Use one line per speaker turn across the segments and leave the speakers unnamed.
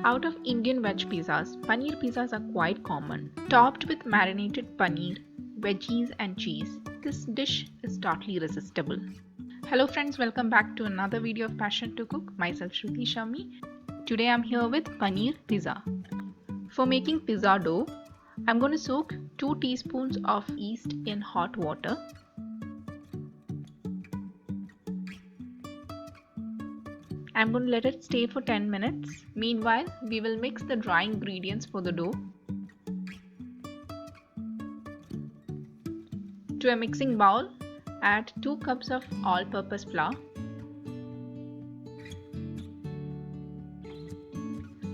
Out of Indian veg pizzas, paneer pizzas are quite common. Topped with marinated paneer, veggies and cheese, this dish is totally irresistible. Hello friends, welcome back to another video of Passion to Cook. Myself Shruti Shami. Today I'm here with paneer pizza. For making pizza dough, I'm going to soak 2 teaspoons of yeast in hot water. I'm going to let it stay for 10 minutes. Meanwhile, we will mix the dry ingredients for the dough. To a mixing bowl, add 2 cups of all-purpose flour,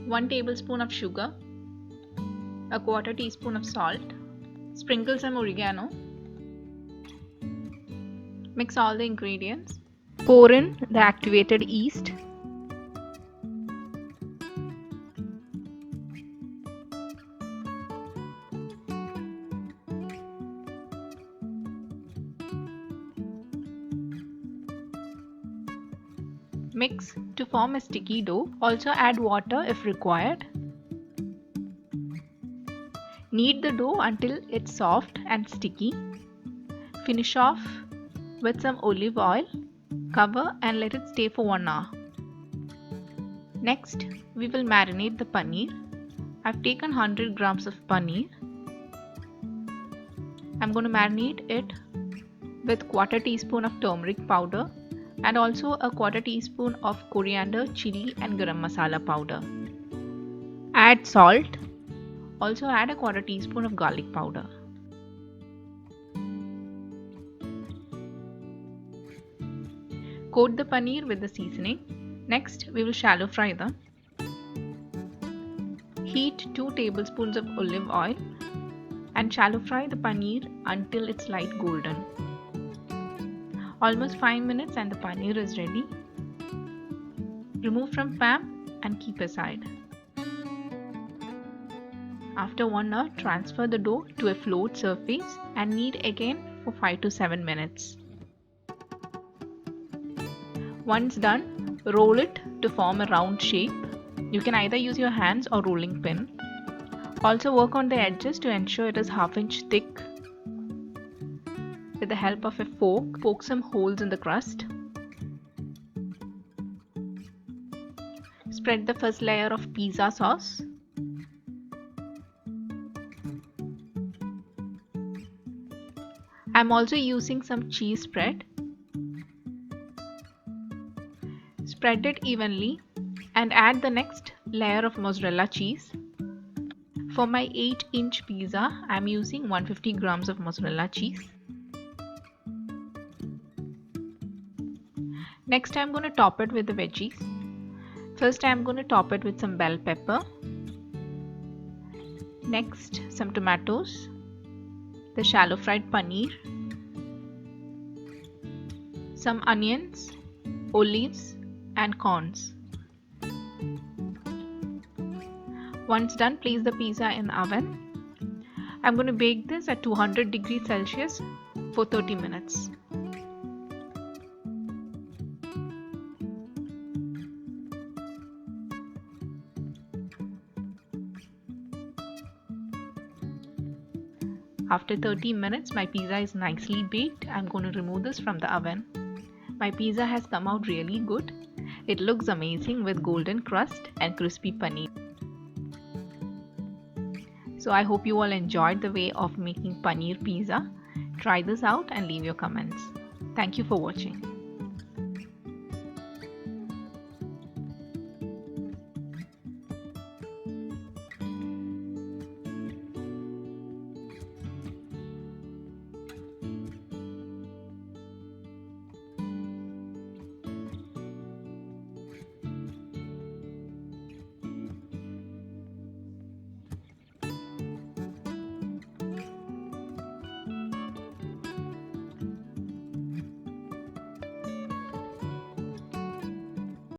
1 tablespoon of sugar, a quarter teaspoon of salt, sprinkle some oregano. Mix all the ingredients. Pour in the activated yeast. Mix to form a sticky dough. Also add water if required. Knead the dough until it's soft and sticky. Finish off with some olive oil. Cover and let it stay for 1 hour. Next, we will marinate the paneer. I've taken 100 grams of paneer. I'm going to marinate it with quarter teaspoon of turmeric powder and also a quarter teaspoon of coriander, chili and garam masala powder. Add salt. Also add a quarter teaspoon of garlic powder. Coat the paneer with the seasoning. Next, we will shallow fry them. Heat 2 tablespoons of olive oil and shallow fry the paneer until it's light golden. Almost 5 minutes and the paneer is ready. Remove from pan and keep aside. After 1 hour, transfer the dough to a floured surface and knead again for 5 to 7 minutes. Once done, roll it to form a round shape. You can either use your hands or rolling pin. Also work on the edges to ensure it is half-inch thick. With the help of a fork, poke some holes in the crust. Spread the first layer of pizza sauce. I'm also using some cheese spread. Spread it evenly and add the next layer of mozzarella cheese. For my 8-inch pizza, I'm using 150 grams of mozzarella cheese. Next, I'm going to top it with the veggies. First, I'm going to top it with some bell pepper. Next, some tomatoes, the shallow fried paneer, some onions, olives, and corns. Once done, place the pizza in the oven. I'm going to bake this at 200 degrees Celsius for 30 minutes. After 30 minutes, my pizza is nicely baked. I'm going to remove this from the oven. My pizza has come out really good. It looks amazing with golden crust and crispy paneer. So I hope you all enjoyed the way of making paneer pizza. Try this out and leave your comments. Thank you for watching.